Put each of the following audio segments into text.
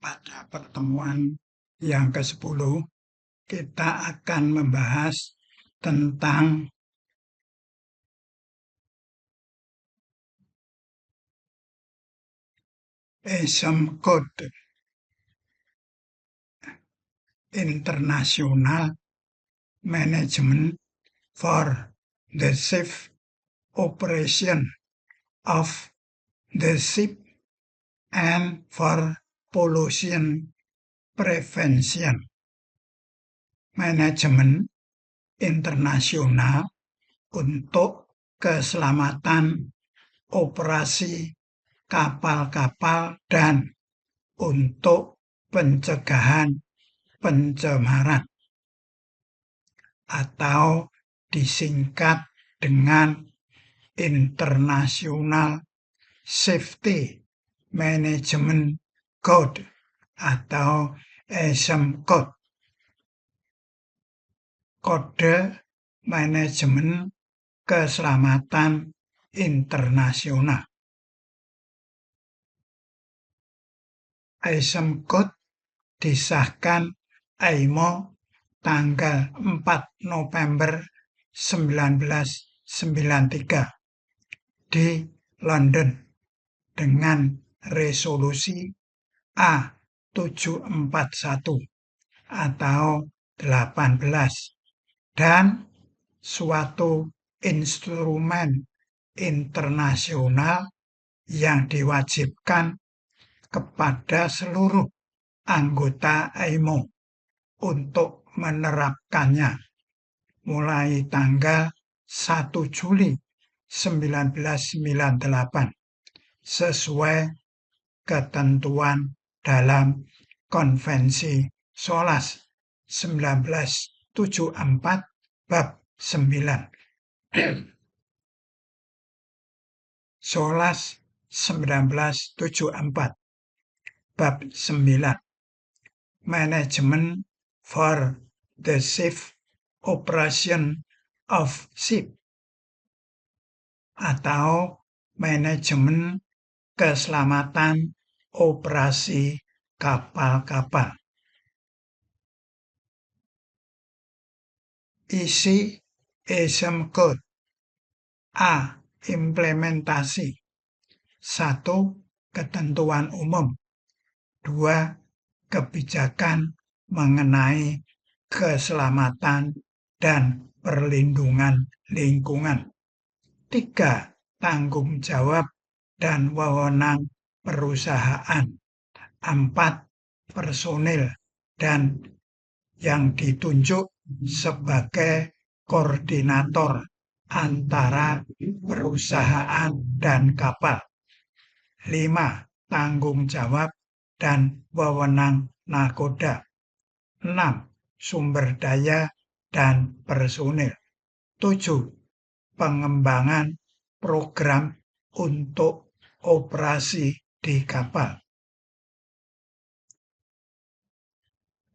Pada pertemuan yang ke-10, kita akan membahas tentang ESM Code International Management for the Safe Operation of the Ship and for Pollution Prevention. Manajemen internasional untuk keselamatan operasi kapal-kapal dan untuk pencegahan pencemaran, atau disingkat dengan International Safety Management Code atau ESM Code. Kode Manajemen Keselamatan Internasional. ESM Code disahkan IMO tanggal 4 November 1993 di London dengan resolusi A741 atau 18 dan suatu instrumen internasional yang diwajibkan kepada seluruh anggota IMO untuk menerapkannya mulai tanggal 1 Juli 1998 sesuai ketentuan dalam Konvensi SOLAS 1974 bab 9. SOLAS 1974 bab 9. Management for the Safe Operation of Ship atau manajemen keselamatan operasi kapal-kapal. Isi ESM Code. A. Implementasi. 1. Ketentuan umum. 2. Kebijakan mengenai keselamatan dan perlindungan lingkungan. 3. Tanggung jawab dan wewenang perusahaan. 4. Personil dan yang ditunjuk sebagai koordinator antara perusahaan dan kapal. 5. Tanggung jawab dan wewenang nakoda. 6. Sumber daya dan personil. 7. Pengembangan program untuk operasi di kapal.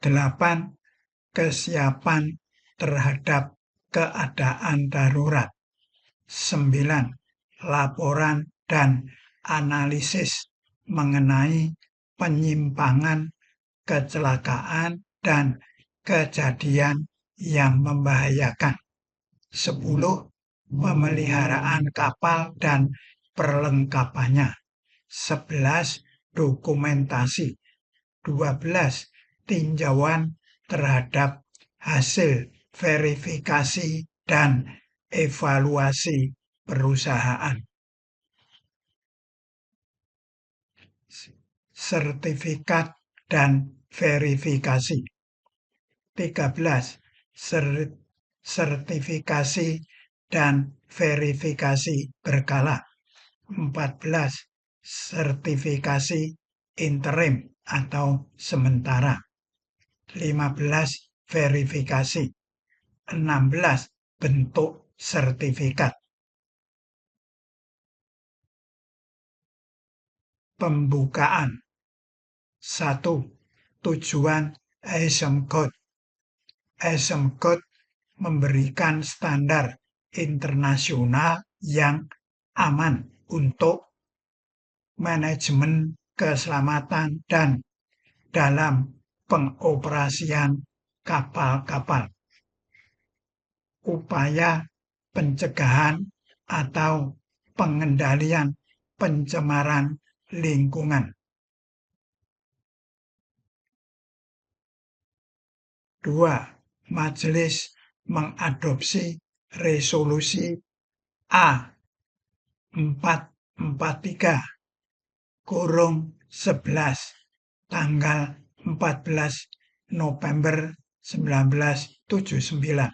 8. Kesiapan terhadap keadaan darurat. 9. Laporan dan analisis mengenai penyimpangan, kecelakaan, dan kejadian yang membahayakan. 10. Pemeliharaan kapal dan perlengkapannya. 11. Dokumentasi. 12. Tinjauan terhadap hasil verifikasi dan evaluasi perusahaan. Sertifikat dan verifikasi. 13. Sertifikasi dan verifikasi berkala. 14. Sertifikasi interim atau sementara. 15. Verifikasi. 16. Bentuk sertifikat. Pembukaan. 1. Tujuan ESM Code. ESM Code memberikan standar internasional yang aman untuk manajemen keselamatan dan dalam pengoperasian kapal-kapal. Upaya pencegahan atau pengendalian pencemaran lingkungan. 2. Majelis mengadopsi resolusi A443/11 tanggal 14 November 1979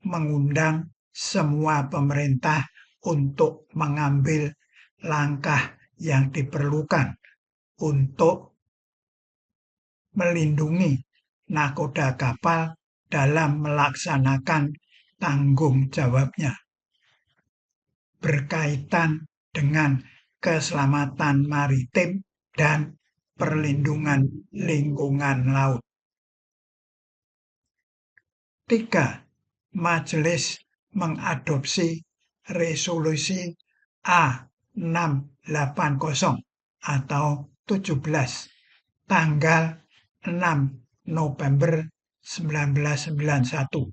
mengundang semua pemerintah untuk mengambil langkah yang diperlukan untuk melindungi nakoda kapal dalam melaksanakan tanggung jawabnya berkaitan dengan keselamatan maritim dan perlindungan lingkungan laut. 3. Majelis mengadopsi resolusi A680 atau 17 tanggal 6 November 1991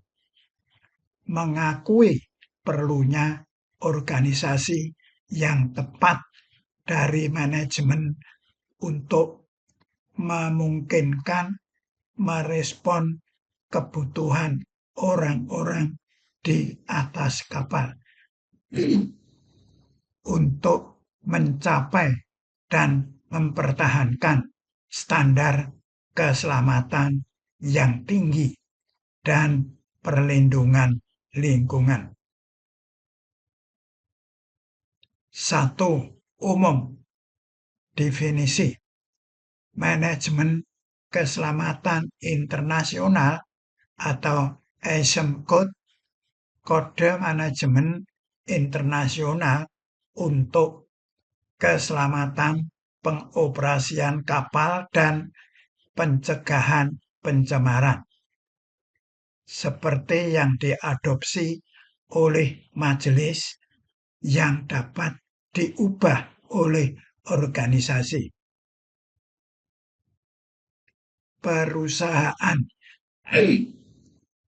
mengakui perlunya organisasi yang tepat dari manajemen untuk memungkinkan merespon kebutuhan orang-orang di atas kapal untuk mencapai dan mempertahankan standar keselamatan yang tinggi dan perlindungan lingkungan. 1. Umum. Definisi. Manajemen keselamatan internasional atau ISM Code, kode manajemen internasional untuk keselamatan pengoperasian kapal dan pencegahan pencemaran, seperti yang diadopsi oleh majelis yang dapat diubah oleh organisasi. Perusahaan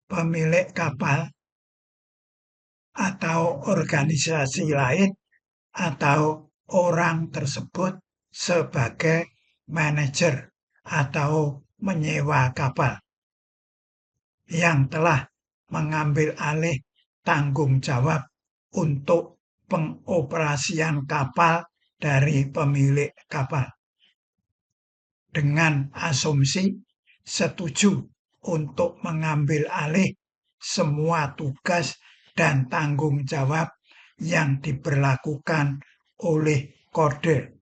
pemilik kapal atau organisasi lain atau orang tersebut sebagai manajer atau menyewa kapal yang telah mengambil alih tanggung jawab untuk pengoperasian kapal dari pemilik kapal dengan asumsi setuju untuk mengambil alih semua tugas dan tanggung jawab yang diberlakukan oleh kode.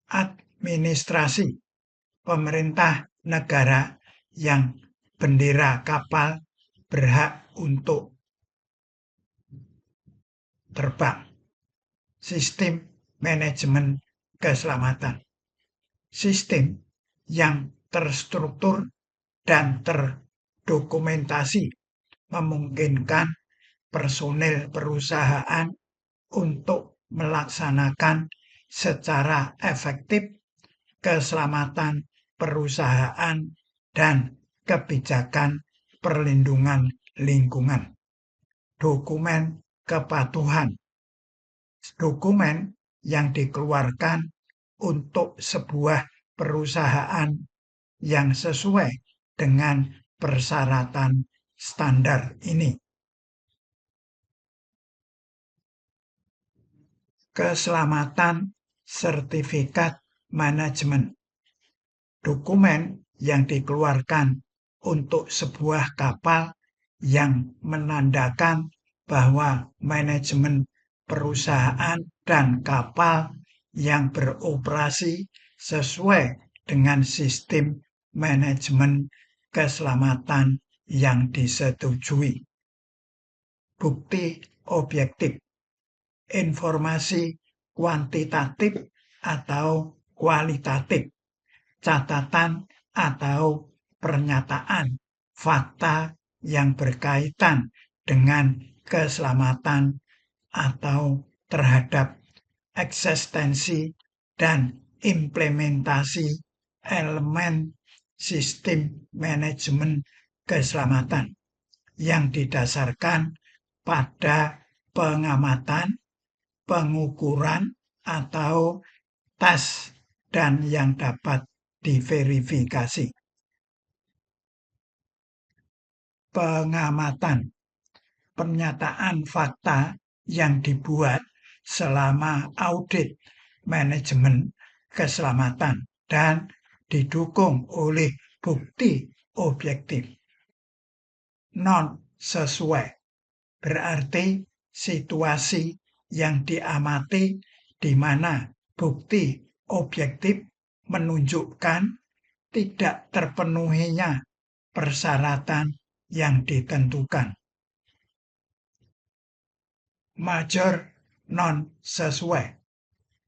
Administrasi pemerintah negara yang bendera kapal berhak untuk terbang. Sistem manajemen keselamatan. Sistem yang terstruktur dan terdokumentasi memungkinkan personel perusahaan untuk melaksanakan secara efektif keselamatan perusahaan dan kebijakan perlindungan lingkungan. Dokumen kepatuhan. Dokumen yang dikeluarkan untuk sebuah perusahaan yang sesuai dengan persyaratan standar ini. Keselamatan sertifikat manajemen. Dokumen yang dikeluarkan untuk sebuah kapal yang menandakan bahwa manajemen perusahaan dan kapal yang beroperasi sesuai dengan sistem manajemen keselamatan yang disetujui. Bukti objektif. Informasi kuantitatif atau kualitatif, catatan atau pernyataan fakta yang berkaitan dengan keselamatan atau terhadap eksistensi dan implementasi elemen sistem manajemen keselamatan yang didasarkan pada pengamatan, pengukuran, atau tes dan yang dapat diverifikasi. Pengamatan, pernyataan fakta yang dibuat selama audit manajemen keselamatan dan didukung oleh bukti objektif. Non sesuai berarti situasi yang diamati di mana bukti objektif menunjukkan tidak terpenuhinya persyaratan yang ditentukan. Major non sesuai,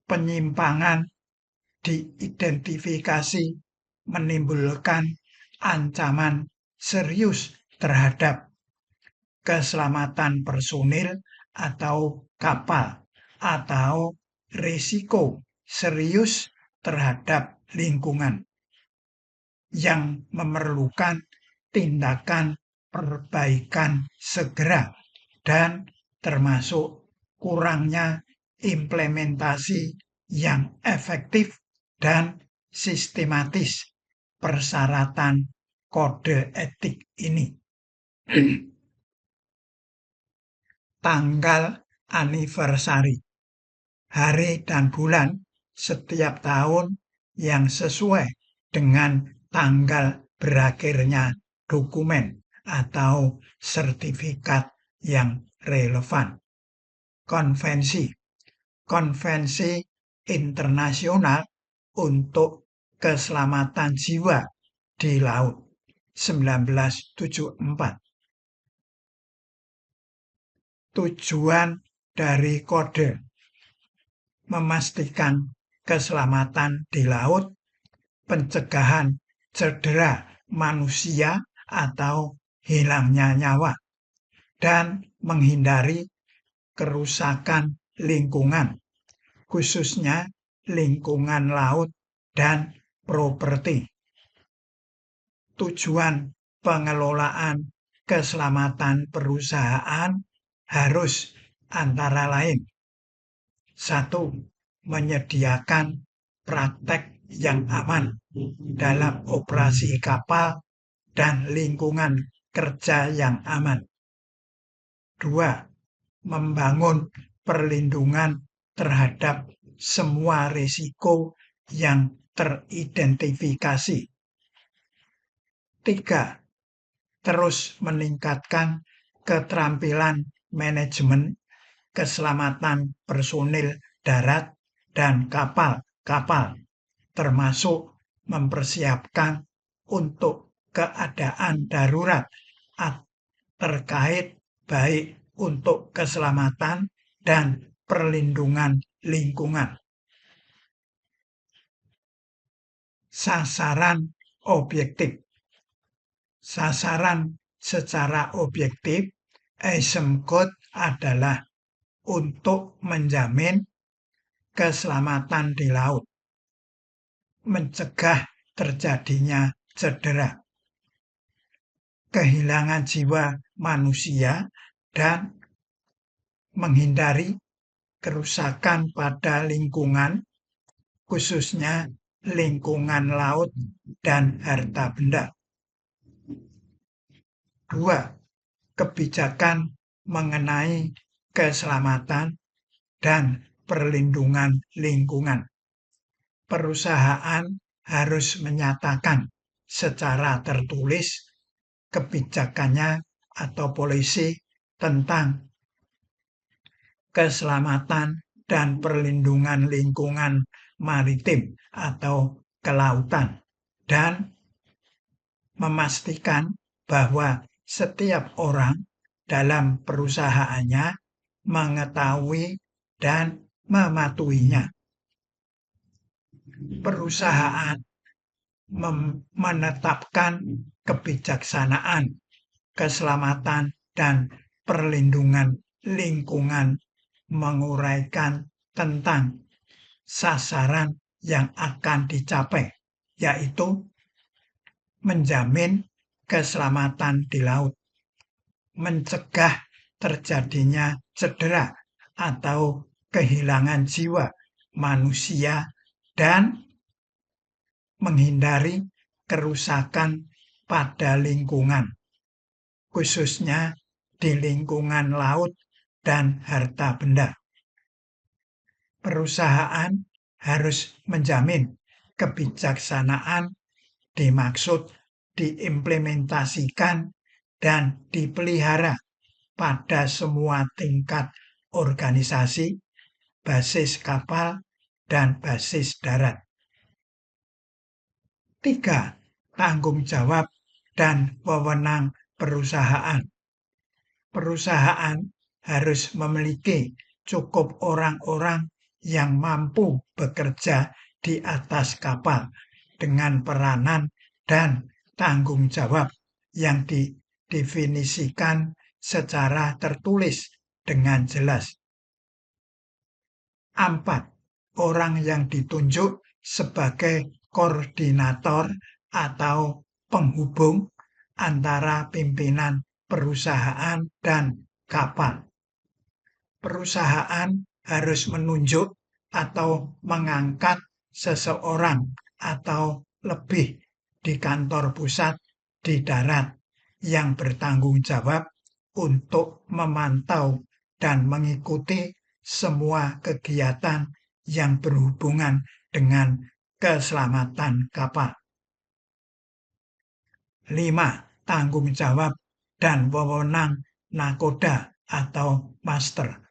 penyimpangan diidentifikasi menimbulkan ancaman serius terhadap keselamatan personil atau kapal atau risiko serius terhadap lingkungan yang memerlukan tindakan perbaikan segera dan termasuk kurangnya implementasi yang efektif dan sistematis persyaratan kode etik ini. Tanggal anniversary, hari dan bulan setiap tahun yang sesuai dengan tanggal berakhirnya dokumen atau sertifikat yang relevan. Konvensi, konvensi internasional untuk keselamatan jiwa di laut 1974. Tujuan dari kode, memastikan keselamatan di laut, pencegahan cedera manusia atau hilangnya nyawa, dan menghindari kerusakan lingkungan, khususnya lingkungan laut dan properti. Tujuan pengelolaan keselamatan perusahaan harus antara lain: 1. Menyediakan praktek yang aman dalam operasi kapal dan lingkungan kerja yang aman. 2. Membangun perlindungan terhadap semua risiko yang teridentifikasi. 3. Terus meningkatkan keterampilan manajemen keselamatan personil darat dan kapal-kapal, termasuk mempersiapkan untuk keadaan darurat terkait baik untuk keselamatan dan perlindungan lingkungan. Sasaran objektif. Sasaran secara objektif ISM Code adalah untuk menjamin keselamatan di laut, mencegah terjadinya cedera, kehilangan jiwa manusia, dan menghindari kerusakan pada lingkungan, khususnya lingkungan laut dan harta benda. 2. Kebijakan mengenai keselamatan dan perlindungan lingkungan. Perusahaan harus menyatakan secara tertulis kebijakannya atau polisi tentang keselamatan dan perlindungan lingkungan maritim atau kelautan, dan memastikan bahwa setiap orang dalam perusahaannya mengetahui dan mematuhinya. Perusahaan menetapkan kebijaksanaan keselamatan dan perlindungan lingkungan, menguraikan tentang sasaran yang akan dicapai, yaitu menjamin keselamatan di laut, mencegah terjadinya cedera atau kehilangan jiwa manusia, dan menghindari kerusakan pada lingkungan, khususnya di lingkungan laut dan harta benda. Perusahaan harus menjamin kebijaksanaan dimaksud diimplementasikan dan dipelihara pada semua tingkat organisasi, basis kapal, dan basis darat. 3. Tanggung jawab dan wewenang perusahaan. Perusahaan harus memiliki cukup orang-orang yang mampu bekerja di atas kapal dengan peranan dan tanggung jawab yang didefinisikan secara tertulis dengan jelas. 4. Orang yang ditunjuk sebagai koordinator atau penghubung antara pimpinan perusahaan dan kapal. Perusahaan harus menunjuk atau mengangkat seseorang atau lebih di kantor pusat di darat yang bertanggung jawab untuk memantau dan mengikuti semua kegiatan yang berhubungan dengan keselamatan kapal. 5. Tanggung jawab dan wewenang nakoda atau master.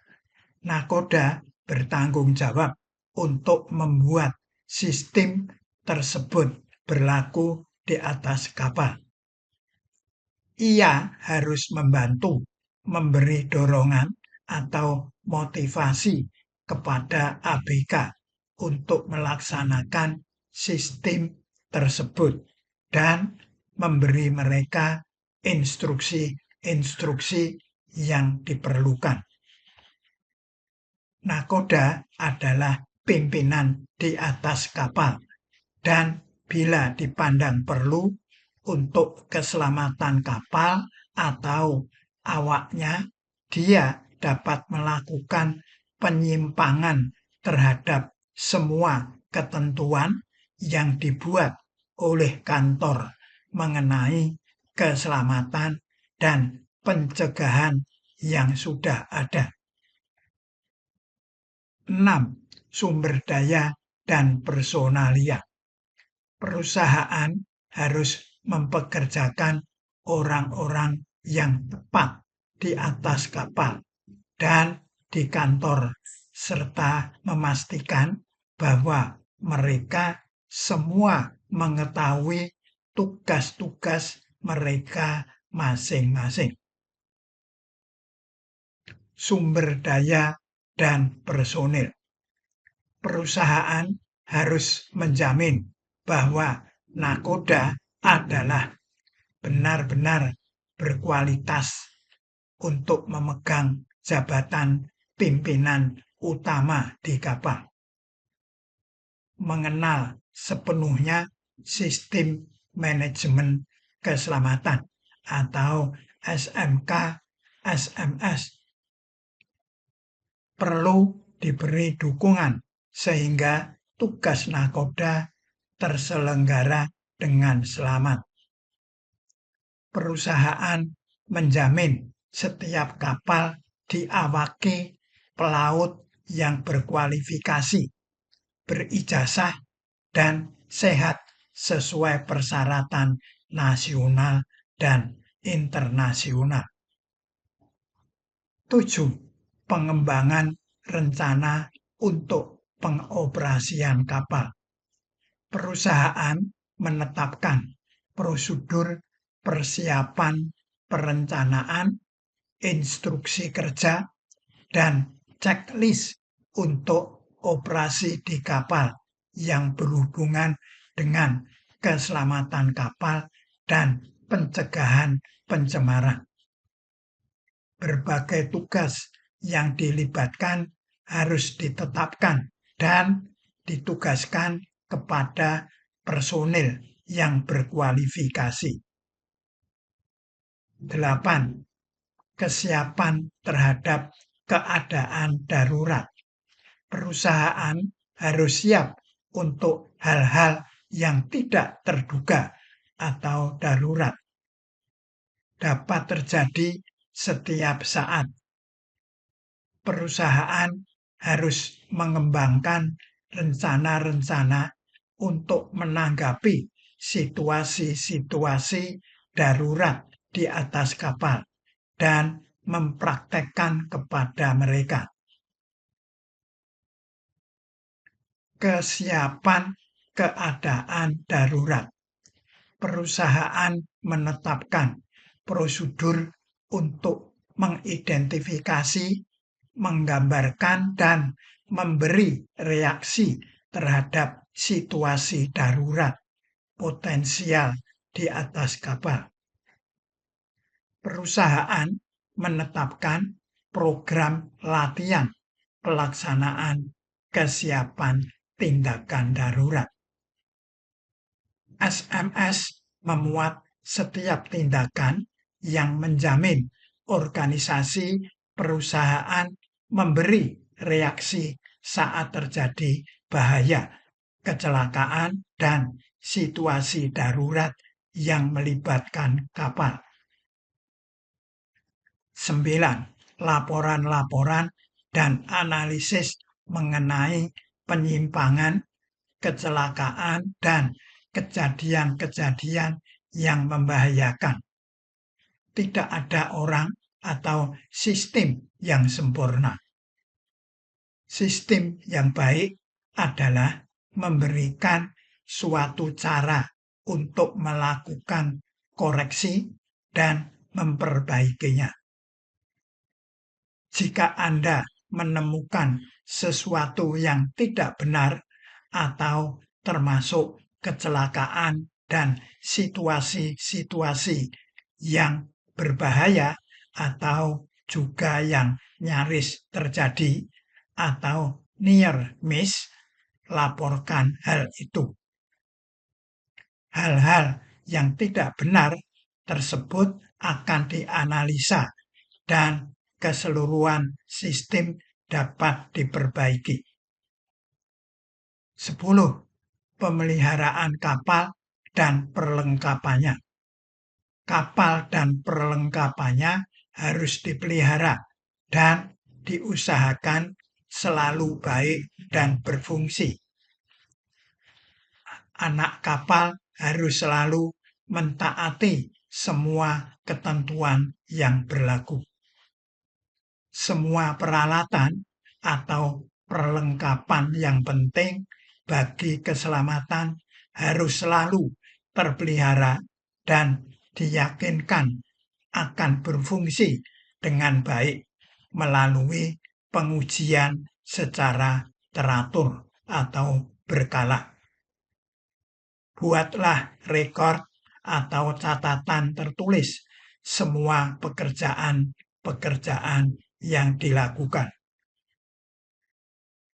Nakoda bertanggung jawab untuk membuat sistem tersebut berlaku di atas kapal. Ia harus membantu memberi dorongan atau motivasi kepada ABK untuk melaksanakan sistem tersebut dan memberi mereka instruksi-instruksi yang diperlukan. Nakoda adalah pimpinan di atas kapal, dan bila dipandang perlu untuk keselamatan kapal atau awaknya, dia dapat melakukan penyimpangan terhadap semua ketentuan yang dibuat oleh kantor mengenai keselamatan dan pencegahan yang sudah ada. 6. Sumber daya dan personalia. Perusahaan harus mempekerjakan orang-orang yang tepat di atas kapal dan di kantor, serta memastikan bahwa mereka semua mengetahui tugas-tugas mereka masing-masing. Sumber daya dan personil. Perusahaan harus menjamin bahwa nakoda adalah benar-benar berkualitas untuk memegang jabatan pimpinan utama di kapal. Mengenal sepenuhnya sistem manajemen keselamatan atau SMK, SMS. Perlu diberi dukungan sehingga tugas nakoda terselenggara dengan selamat. Perusahaan menjamin setiap kapal diawaki pelaut yang berkualifikasi, berijazah, dan sehat sesuai persyaratan nasional dan internasional. 7. Pengembangan rencana untuk pengoperasian kapal. Perusahaan menetapkan prosedur persiapan perencanaan, instruksi kerja, dan checklist untuk operasi di kapal yang berhubungan dengan keselamatan kapal dan pencegahan pencemaran. Berbagai tugas yang dilibatkan harus ditetapkan dan ditugaskan kepada personil yang berkualifikasi. 8. Kesiapan terhadap keadaan darurat. Perusahaan harus siap untuk hal-hal yang tidak terduga atau darurat. Dapat terjadi setiap saat. Perusahaan harus mengembangkan rencana-rencana untuk menanggapi situasi-situasi darurat di atas kapal dan mempraktekkan kepada mereka. Kesiapan keadaan darurat. Perusahaan menetapkan prosedur untuk mengidentifikasi, menggambarkan, dan memberi reaksi terhadap situasi darurat potensial di atas kapal. Perusahaan menetapkan program latihan pelaksanaan kesiapan tindakan darurat. SMS memuat setiap tindakan yang menjamin organisasi perusahaan memberi reaksi saat terjadi bahaya, kecelakaan, dan situasi darurat yang melibatkan kapal. 9. Laporan-laporan dan analisis mengenai penyimpangan, kecelakaan, dan kejadian-kejadian yang membahayakan. Tidak ada orang atau sistem yang sempurna. Sistem yang baik adalah memberikan suatu cara untuk melakukan koreksi dan memperbaikinya. Jika Anda menemukan sesuatu yang tidak benar atau termasuk kecelakaan dan situasi-situasi yang berbahaya atau juga yang nyaris terjadi atau near miss, laporkan hal itu. Hal-hal yang tidak benar tersebut akan dianalisa dan keseluruhan sistem dapat diperbaiki. 10. Pemeliharaan kapal dan perlengkapannya. Kapal dan perlengkapannya harus dipelihara dan diusahakan selalu baik dan berfungsi. Anak kapal harus selalu mentaati semua ketentuan yang berlaku. Semua peralatan atau perlengkapan yang penting bagi keselamatan harus selalu terpelihara dan diyakinkan akan berfungsi dengan baik melalui pengujian secara teratur atau berkala. Buatlah rekor atau catatan tertulis semua pekerjaan-pekerjaan yang dilakukan.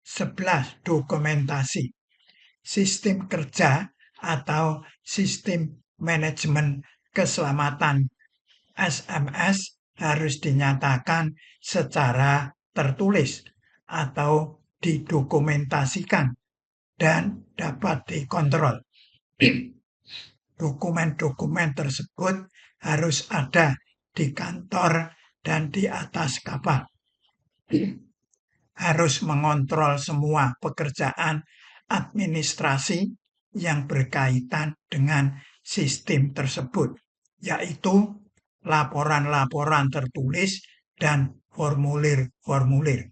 11. Dokumentasi. Sistem kerja atau sistem manajemen keselamatan SMS harus dinyatakan secara tertulis atau didokumentasikan dan dapat dikontrol. Dokumen-dokumen tersebut harus ada di kantor dan di atas kapal. Harus mengontrol semua pekerjaan administrasi yang berkaitan dengan sistem tersebut, yaitu laporan-laporan tertulis dan formulir-formulir.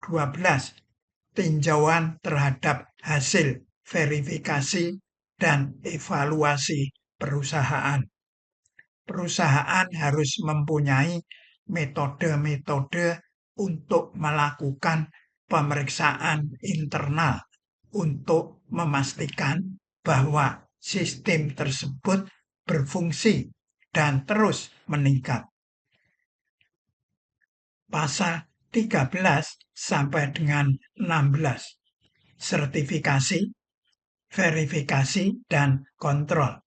12. Tinjauan terhadap hasil verifikasi dan evaluasi perusahaan. Perusahaan harus mempunyai metode-metode untuk melakukan pemeriksaan internal untuk memastikan bahwa sistem tersebut berfungsi dan terus meningkat. Pasal 13 sampai dengan 16. Sertifikasi, verifikasi, dan kontrol.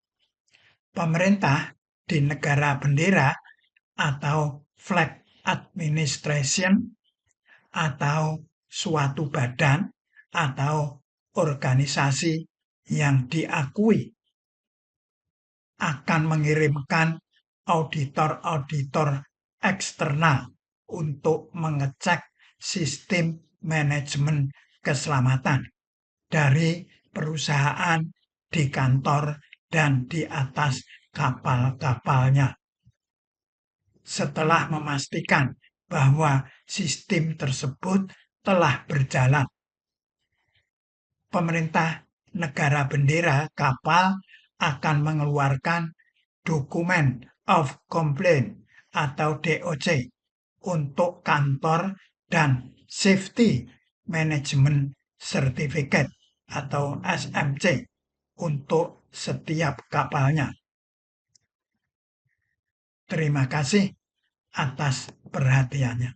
Pemerintah di negara bendera atau flag administration atau suatu badan atau organisasi yang diakui akan mengirimkan auditor-auditor eksternal untuk mengecek sistem manajemen keselamatan dari perusahaan di kantor dan di atas kapal-kapalnya. Setelah memastikan bahwa sistem tersebut telah berjalan, pemerintah negara bendera kapal akan mengeluarkan dokumen of complaint atau DOC untuk kantor dan Safety Management Certificate atau SMC untuk setiap kapalnya. Terima kasih atas perhatiannya.